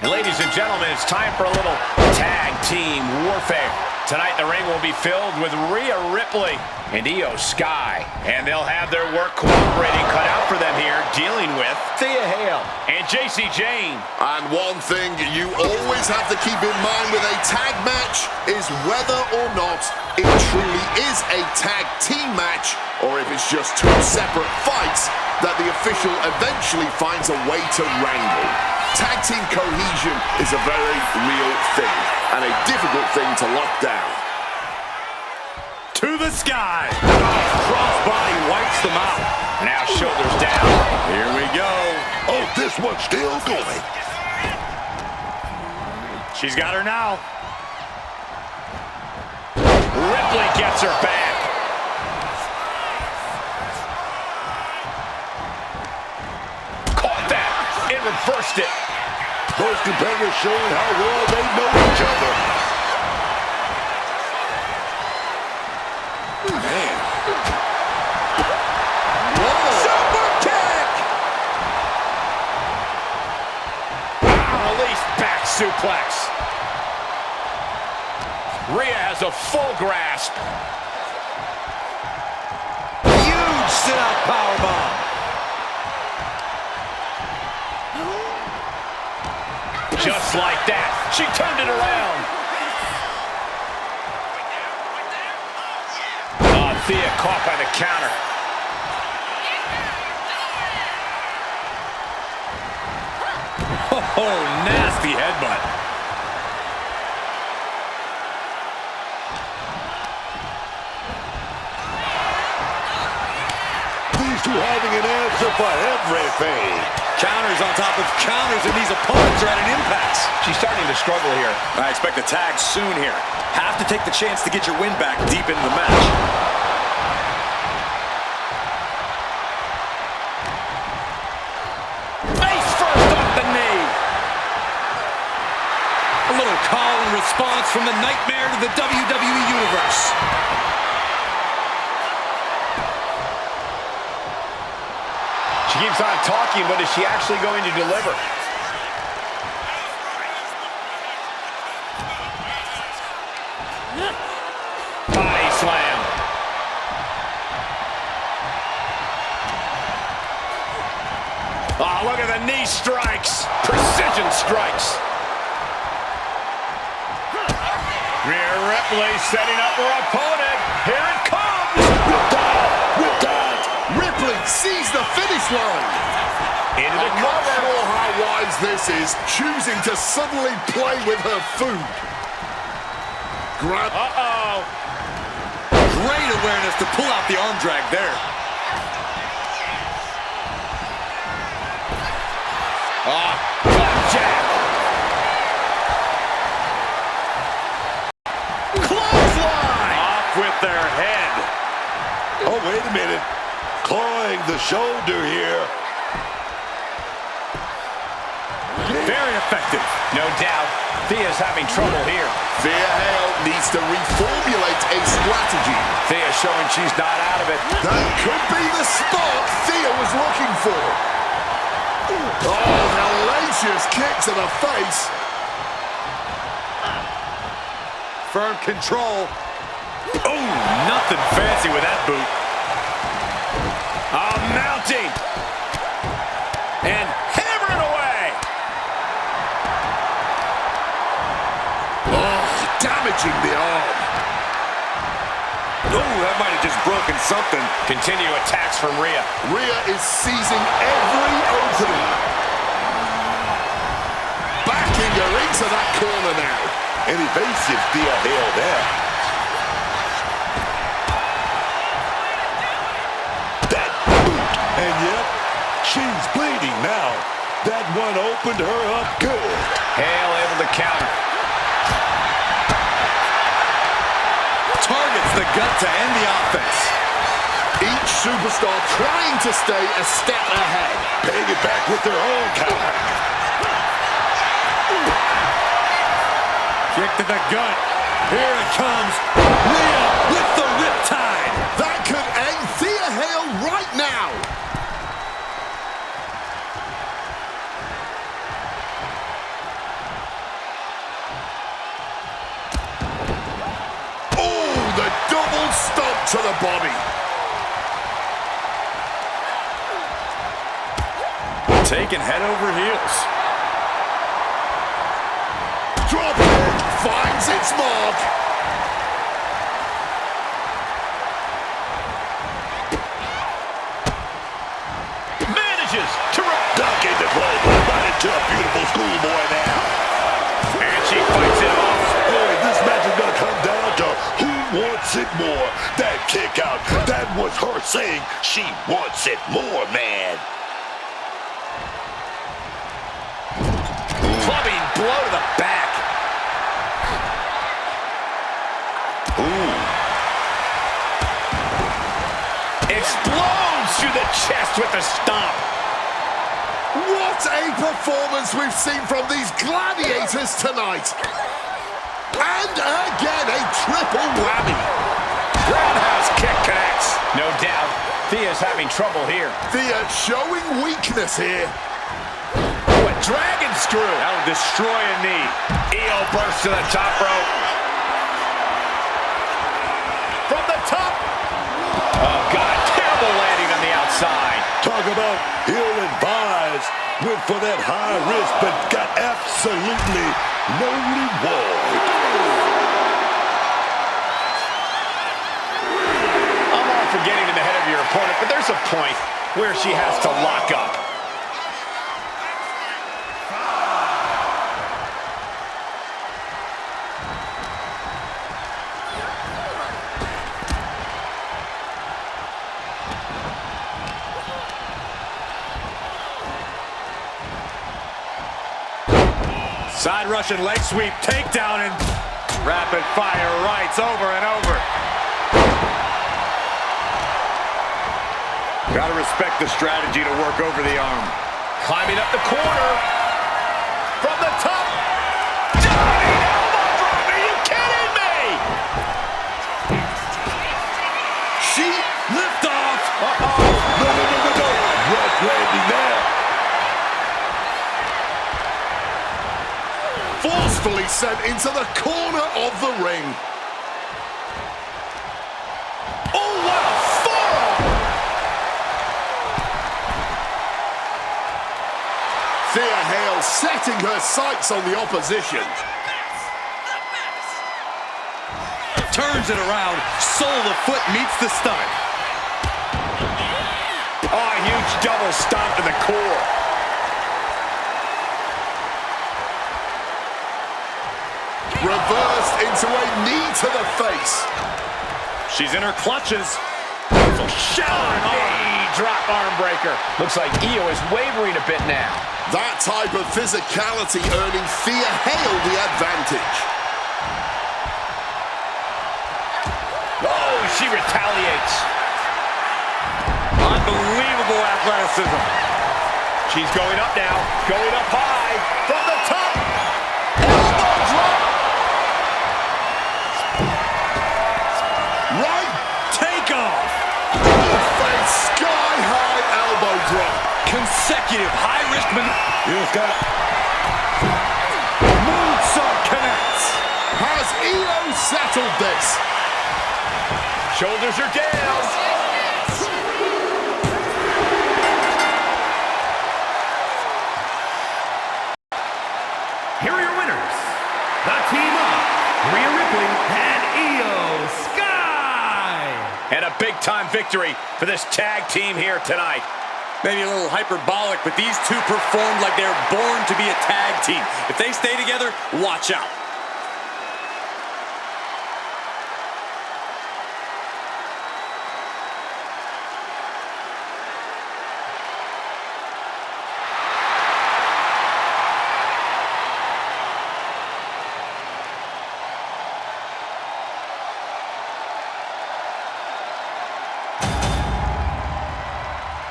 And ladies and gentlemen, it's time for a little tag team warfare. Tonight, the ring will be filled with Rhea Ripley and Io Sky. And they'll have their work cooperating cut out for them here, dealing with Thea and Jayne. And one thing you always have to keep in mind with a tag match is whether or not it truly is a tag team match, or if it's just two separate fights that the official eventually finds a way to wrangle. Tag team cohesion is a very real thing, and a difficult thing to lock down. To the sky. Crossbody wipes them out. Now shoulders down. Here we go. Oh, this one's still going. She's got her now. Ripley gets her back. Caught that and reversed it. Both competitors showing how well they know each other. Man. Whoa. Super kick! Release back suplex. Rhea has a full grasp. Huge sit-out powerbomb. Just like that, she turned it around. Oh, Thea caught by the counter. Oh, nasty headbutt. These two having an answer for everything. Counters on top of counters, and these opponents are at an impasse. She's starting to struggle here. I expect a tag soon here. Have to take the chance to get your win back deep into the match. Face first off the knee. A little call and response from the nightmare to the WWE Universe. She keeps on talking, but is she actually going to deliver? Body slam. Oh, look at the knee strikes. Precision strikes. Rhea Ripley setting up her opponent. Here it comes. With that, Ripley sees the finish line. Into the I'm not sure how wise this is, choosing to suddenly play with her food. Grab. Uh-oh. Great awareness to pull out the arm drag there. Jab. Clothesline. Off with their head. Oh, wait a minute. Clawing the shoulder here. Very effective. No doubt. Thea's having trouble here. Thea needs to reformulate a strategy. Thea showing she's not out of it. That could be the spot Thea was looking for. Oh, hellacious kick to the face. Firm control. Oh, nothing fancy with that boot. Mounting. And hammering away. Oh, damaging the arm. Oh, that might have just broken something. Continue attacks from Rhea. Rhea is seizing every opening. Backing her into that corner now. An evasive Thea there. That boot. And yep, she's bleeding now. That one opened her up good. Hale able to counter. Targets the gut to end the offense. Each superstar trying to stay a step ahead. Paying it back with their own counter. Kick to the gut. Here it comes. Rhea with the riptide. That could end Thea Hale right now. double stomp to the body. Taken head over heels. Drop kick finds its mark. Manages to Duck into play, right into a beautiful schoolboy now. and she fights it off. Boy, this match is going to come down to who wants it more. That kick out, that was her saying she wants it more, man. Clubbing blow to the back. Ooh. Explodes through the chest with the stomp. What a performance we've seen from these gladiators tonight. And again, a triple whammy. Roundhouse kick connects. No doubt, Thea's having trouble here. Thea showing weakness here. Oh, a dragon screw. That'll destroy a knee. Io bursts to the top rope. From the top. Oh, God, terrible landing on the outside. Talk about ill-advised. Went for that high risk, but got absolutely no reward. I'm all for getting in the head of your opponent, but there's a point where she has to lock up. Side Russian leg sweep, takedown, and rapid fire rights over and over. Gotta respect the strategy to work over the arm. Climbing up the corner. From the top. Diving elbow drop. Are you kidding me? She lift off. No. Rough landing there. Forcefully sent into the corner of the ring. Oh, what a forearm. Thea Hale setting her sights on the opposition. Turns it around. Sole of foot meets the stomach. Oh, a huge double stomp to the core. Reversed into a knee to the face. She's in her clutches. Knee drop arm breaker. Looks like Io is wavering a bit now. That type of physicality earning Thea Hale the advantage. Oh, she retaliates. Unbelievable athleticism. She's going up now. Going up high. From the top. Elbow drop. Right Takeoff. face, sky-high elbow drop. Consecutive high-risk Io's got it. Moonsault connects. Has Io settled this? Shoulders are down. Here are your winners. The team of Rhea Ripley and Io Sky. And a big-time victory for this tag team here tonight. Maybe a little hyperbolic, but these two performed like they're born to be a tag team. If they stay together, watch out.